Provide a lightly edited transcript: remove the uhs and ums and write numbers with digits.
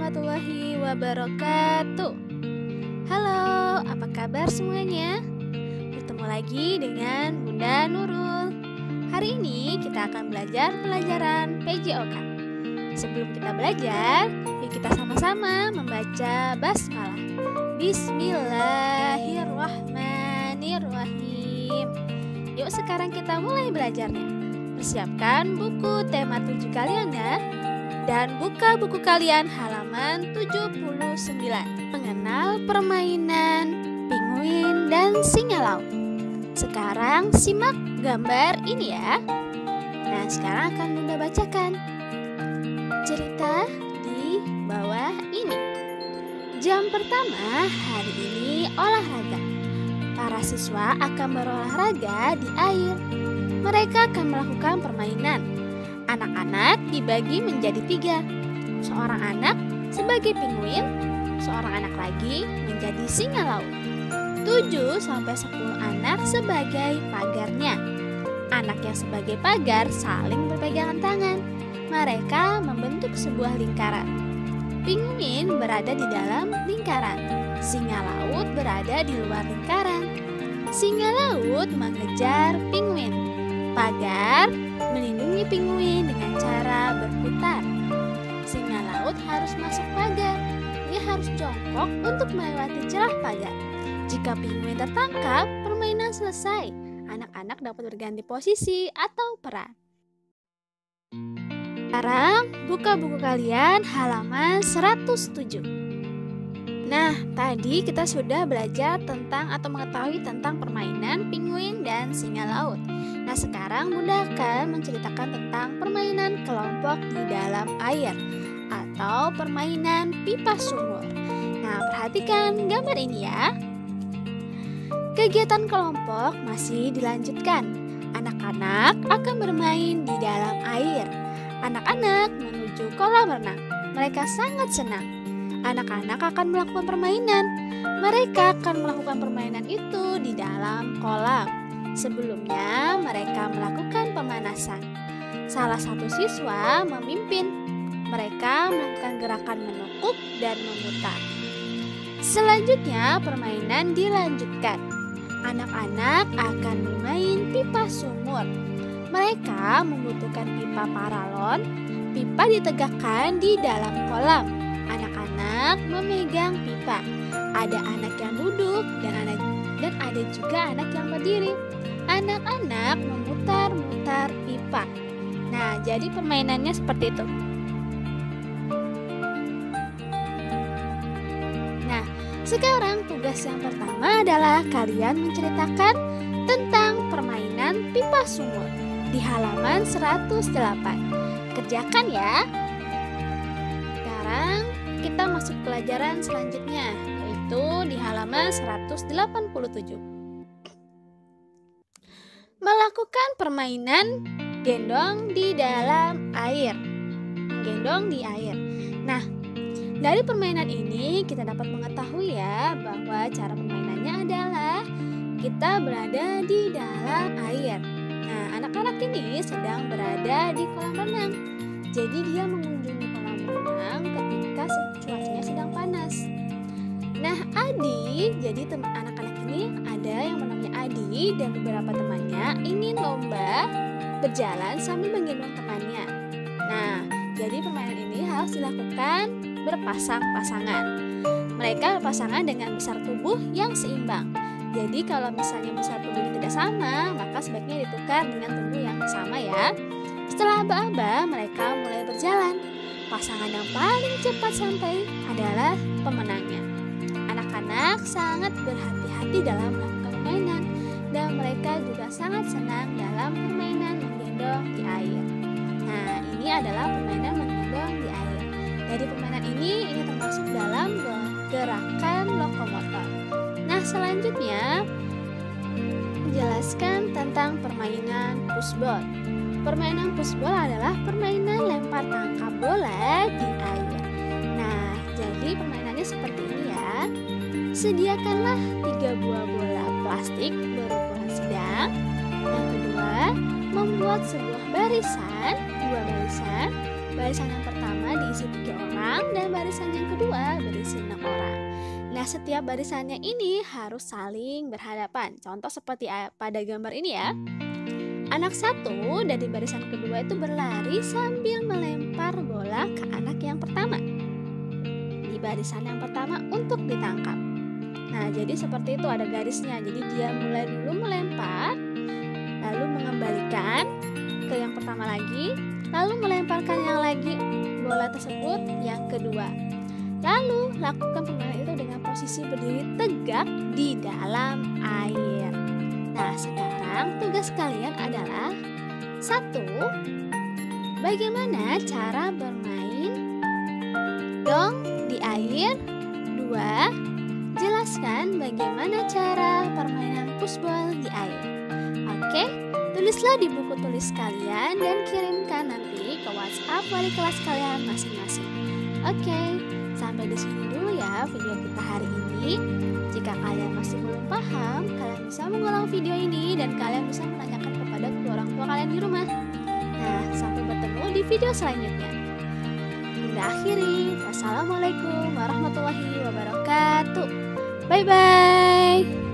warahmatullahi wabarakatuh. Halo, apa kabar semuanya? Bertemu lagi dengan Bunda Nurul. Hari ini kita akan belajar pelajaran PJOK. Sebelum kita belajar, yuk kita sama-sama membaca basmalah. Bismillahirrahmanirrahim. Yuk sekarang kita mulai belajarnya. Persiapkan buku tema 7 kalian ya. Dan buka buku kalian halaman 79. Mengenal permainan pinguin dan singa laut. Sekarang simak gambar ini ya. Nah, sekarang akan Bunda bacakan cerita di bawah ini. Jam pertama hari ini olahraga. Para siswa akan berolahraga di air. Mereka akan melakukan permainan. Anak-anak dibagi menjadi 3. Seorang anak sebagai pinguin, seorang anak lagi menjadi singa laut. 7-10 anak sebagai pagarnya. Anak yang sebagai pagar saling berpegangan tangan. Mereka membentuk sebuah lingkaran. Pinguin berada di dalam lingkaran. Singa laut berada di luar lingkaran. Singa laut mengejar pinguin. Pagar melindungi pinguin dengan cara berputar. Singa laut harus masuk pagar. Ia harus jongkok untuk melewati celah pagar. Jika pinguin tertangkap, permainan selesai. Anak-anak dapat berganti posisi atau peran. Sekarang buka buku kalian halaman 107. Nah, tadi kita sudah belajar tentang atau mengetahui tentang permainan pinguin dan singa laut. Nah, sekarang Bunda akan menceritakan tentang permainan kelompok di dalam air atau permainan pipa sumur. Nah, perhatikan gambar ini ya. Kegiatan kelompok masih dilanjutkan. Anak-anak akan bermain di dalam air. Anak-anak menuju kolam renang. Mereka sangat senang. Anak-anak akan melakukan permainan. Mereka akan melakukan permainan itu di dalam kolam. Sebelumnya, mereka melakukan pemanasan. Salah satu siswa memimpin. Mereka melakukan gerakan menukuk dan memutar. Selanjutnya, permainan dilanjutkan. Anak-anak akan bermain pipa sumur. Mereka membutuhkan pipa paralon. Pipa ditegakkan di dalam kolam. Anak-anak memegang pipa. Ada anak yang duduk dan ada juga anak yang berdiri. Anak-anak memutar-mutar pipa. Nah, jadi permainannya seperti itu. Nah, sekarang tugas yang pertama adalah kalian menceritakan tentang permainan pipa sumur di halaman 108. Kerjakan ya. Sekarang kita masuk pelajaran selanjutnya, yaitu di halaman 187. Melakukan permainan gendong di dalam air. Menggendong di air. Nah, dari permainan ini kita dapat mengetahui ya bahwa cara permainannya adalah kita berada di dalam air. Nah, anak-anak ini sedang berada di kolam renang. Jadi dia mengunjungi kolam renang ketika cuacanya sedang panas. Nah, Adi, jadi anak-anak ini ada yang namanya Adi dan beberapa temannya ingin lomba berjalan sambil menggendong temannya. Nah, jadi permainan ini harus dilakukan berpasang-pasangan. Mereka berpasangan dengan besar tubuh yang seimbang. Jadi kalau misalnya besar tubuhnya tidak sama, maka sebaiknya ditukar dengan tubuh yang sama ya. Setelah aba-aba, mereka mulai berjalan. Pasangan yang paling cepat sampai adalah pemenangnya. Anak-anak sangat berhati-hati dalam melakukan permainan dan mereka juga sangat senang dalam permainan menggendong di air. Nah, ini adalah permainan menggendong di air. Dari permainan ini termasuk dalam gerakan lokomotor. Nah, selanjutnya menjelaskan tentang permainan pushball. Permainan pushball adalah permainan lempar tangkap bola di air. Nah, jadi permainannya seperti ini ya. Sediakanlah 3 buah bola plastik berukuran sedang. Yang kedua, membuat sebuah barisan, 2 barisan. Barisan yang pertama pertama diisi 3 orang dan barisan yang kedua berisi 6 orang. Nah, setiap barisannya ini harus saling berhadapan. Contoh seperti pada gambar ini ya. Anak satu dari barisan kedua itu berlari sambil melempar bola ke anak yang pertama di barisan yang pertama untuk ditangkap. Nah, jadi seperti itu ada garisnya. Jadi dia mulai dulu melempar, lalu mengembalikan ke yang pertama lagi, lalu melemparkan yang lagi bola tersebut yang kedua. Lalu lakukan permainan itu dengan posisi berdiri tegak di dalam air. Nah, sekarang tugas kalian adalah 1. Bagaimana cara bermain dong di air. 2. Jelaskan bagaimana cara permainan pushball di air. Oke, tulislah di buku tulis kalian dan kirimkan nanti ke WhatsApp wali kelas kalian masing-masing. Oke, sampai di sini dulu ya video kita hari ini. Jika kalian masih belum paham, kalian bisa mengulang video ini dan kalian bisa menanyakan kepada kedua orang tua kalian di rumah. Nah, sampai bertemu di video selanjutnya. Bunda akhiri, wassalamualaikum warahmatullahi wabarakatuh. Bye-bye.